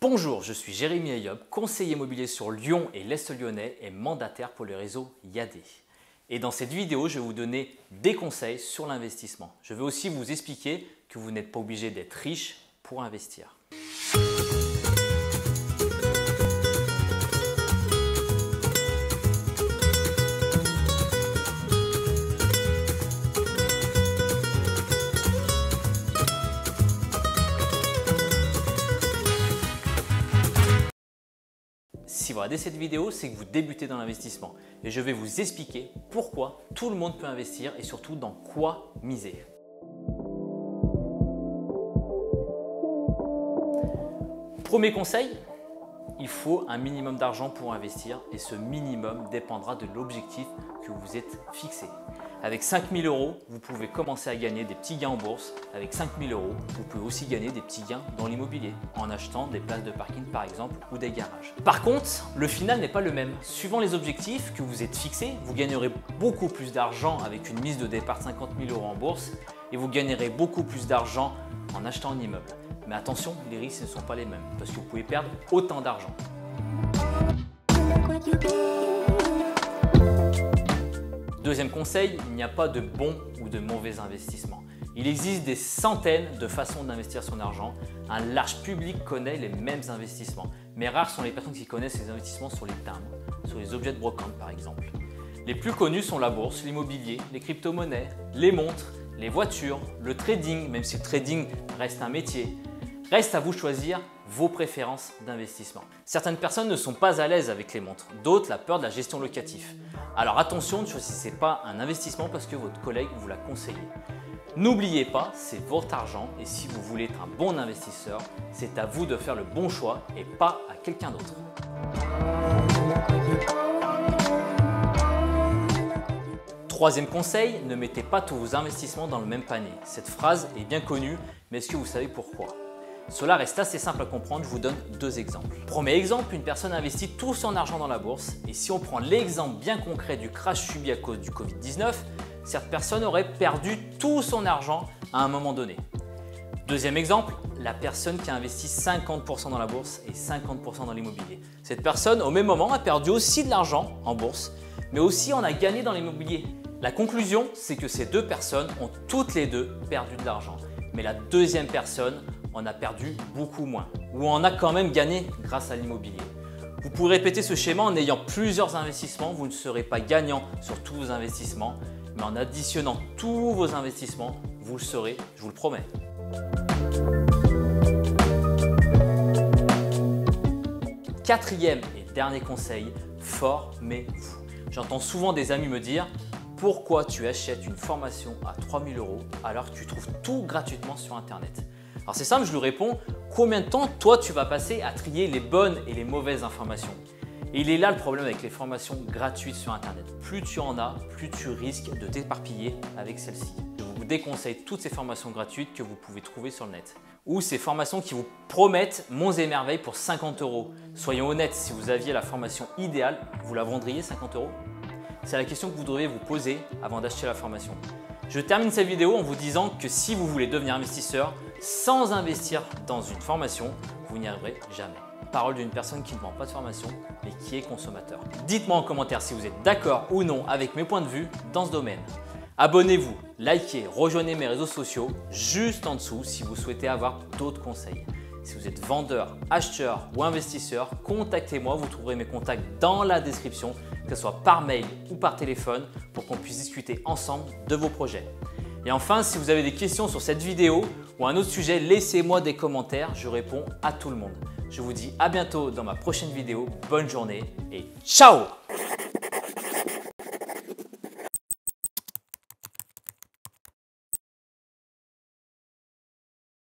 Bonjour, je suis Jérémy Ayob, conseiller immobilier sur Lyon et l'Est lyonnais et mandataire pour le réseau Yadé. Et dans cette vidéo, je vais vous donner des conseils sur l'investissement. Je vais aussi vous expliquer que vous n'êtes pas obligé d'être riche pour investir. Si vous regardez cette vidéo, c'est que vous débutez dans l'investissement et je vais vous expliquer pourquoi tout le monde peut investir et surtout dans quoi miser. Premier conseil, il faut un minimum d'argent pour investir et ce minimum dépendra de l'objectif que vous êtes fixé. Avec 5 000 €, vous pouvez commencer à gagner des petits gains en bourse. Avec 5 000 €, vous pouvez aussi gagner des petits gains dans l'immobilier en achetant des places de parking par exemple ou des garages. Par contre, le final n'est pas le même. Suivant les objectifs que vous êtes fixés, vous gagnerez beaucoup plus d'argent avec une mise de départ de 50 000 € en bourse et vous gagnerez beaucoup plus d'argent en achetant un immeuble. Mais attention, les risques ne sont pas les mêmes parce que vous pouvez perdre autant d'argent. Deuxième conseil, il n'y a pas de bon ou de mauvais investissement. Il existe des centaines de façons d'investir son argent. Un large public connaît les mêmes investissements. Mais rares sont les personnes qui connaissent les investissements sur les timbres, sur les objets de brocante par exemple. Les plus connus sont la bourse, l'immobilier, les crypto-monnaies, les montres, les voitures, le trading, même si le trading reste un métier. Reste à vous de choisir vos préférences d'investissement. Certaines personnes ne sont pas à l'aise avec les montres, d'autres la peur de la gestion locative. Alors attention, ne choisissez pas un investissement parce que votre collègue vous l'a conseillé. N'oubliez pas, c'est votre argent et si vous voulez être un bon investisseur, c'est à vous de faire le bon choix et pas à quelqu'un d'autre. Troisième conseil, ne mettez pas tous vos investissements dans le même panier. Cette phrase est bien connue, mais est-ce que vous savez pourquoi ? Cela reste assez simple à comprendre, je vous donne deux exemples. Premier exemple, une personne investit tout son argent dans la bourse et si on prend l'exemple bien concret du crash subi à cause du Covid-19, cette personne aurait perdu tout son argent à un moment donné. Deuxième exemple, la personne qui a investi 50% dans la bourse et 50% dans l'immobilier. Cette personne, au même moment, a perdu aussi de l'argent en bourse, mais aussi en a gagné dans l'immobilier. La conclusion, c'est que ces deux personnes ont toutes les deux perdu de l'argent. Mais la deuxième personne en a perdu beaucoup moins ou en a quand même gagné grâce à l'immobilier. Vous pouvez répéter ce schéma en ayant plusieurs investissements, vous ne serez pas gagnant sur tous vos investissements, mais en additionnant tous vos investissements, vous le serez, je vous le promets. Quatrième et dernier conseil, formez-vous. J'entends souvent des amis me dire « Pourquoi tu achètes une formation à 3 000 € alors que tu trouves tout gratuitement sur Internet ?» Alors c'est simple, je lui réponds « Combien de temps toi tu vas passer à trier les bonnes et les mauvaises informations ?» Et il est là le problème avec les formations gratuites sur Internet. Plus tu en as, plus tu risques de t'éparpiller avec celles-ci. Je vous déconseille toutes ces formations gratuites que vous pouvez trouver sur le net. Ou ces formations qui vous promettent monts et merveilles pour 50 €. Soyons honnêtes, si vous aviez la formation idéale, vous la vendriez 50 €? C'est la question que vous devriez vous poser avant d'acheter la formation. Je termine cette vidéo en vous disant que si vous voulez devenir investisseur, sans investir dans une formation, vous n'y arriverez jamais. Parole d'une personne qui ne vend pas de formation, mais qui est consommateur. Dites-moi en commentaire si vous êtes d'accord ou non avec mes points de vue dans ce domaine. Abonnez-vous, likez, rejoignez mes réseaux sociaux juste en dessous si vous souhaitez avoir d'autres conseils. Si vous êtes vendeur, acheteur ou investisseur, contactez-moi, vous trouverez mes contacts dans la description, que ce soit par mail ou par téléphone, pour qu'on puisse discuter ensemble de vos projets. Et enfin, si vous avez des questions sur cette vidéo ou un autre sujet, laissez-moi des commentaires, je réponds à tout le monde. Je vous dis à bientôt dans ma prochaine vidéo, bonne journée et ciao!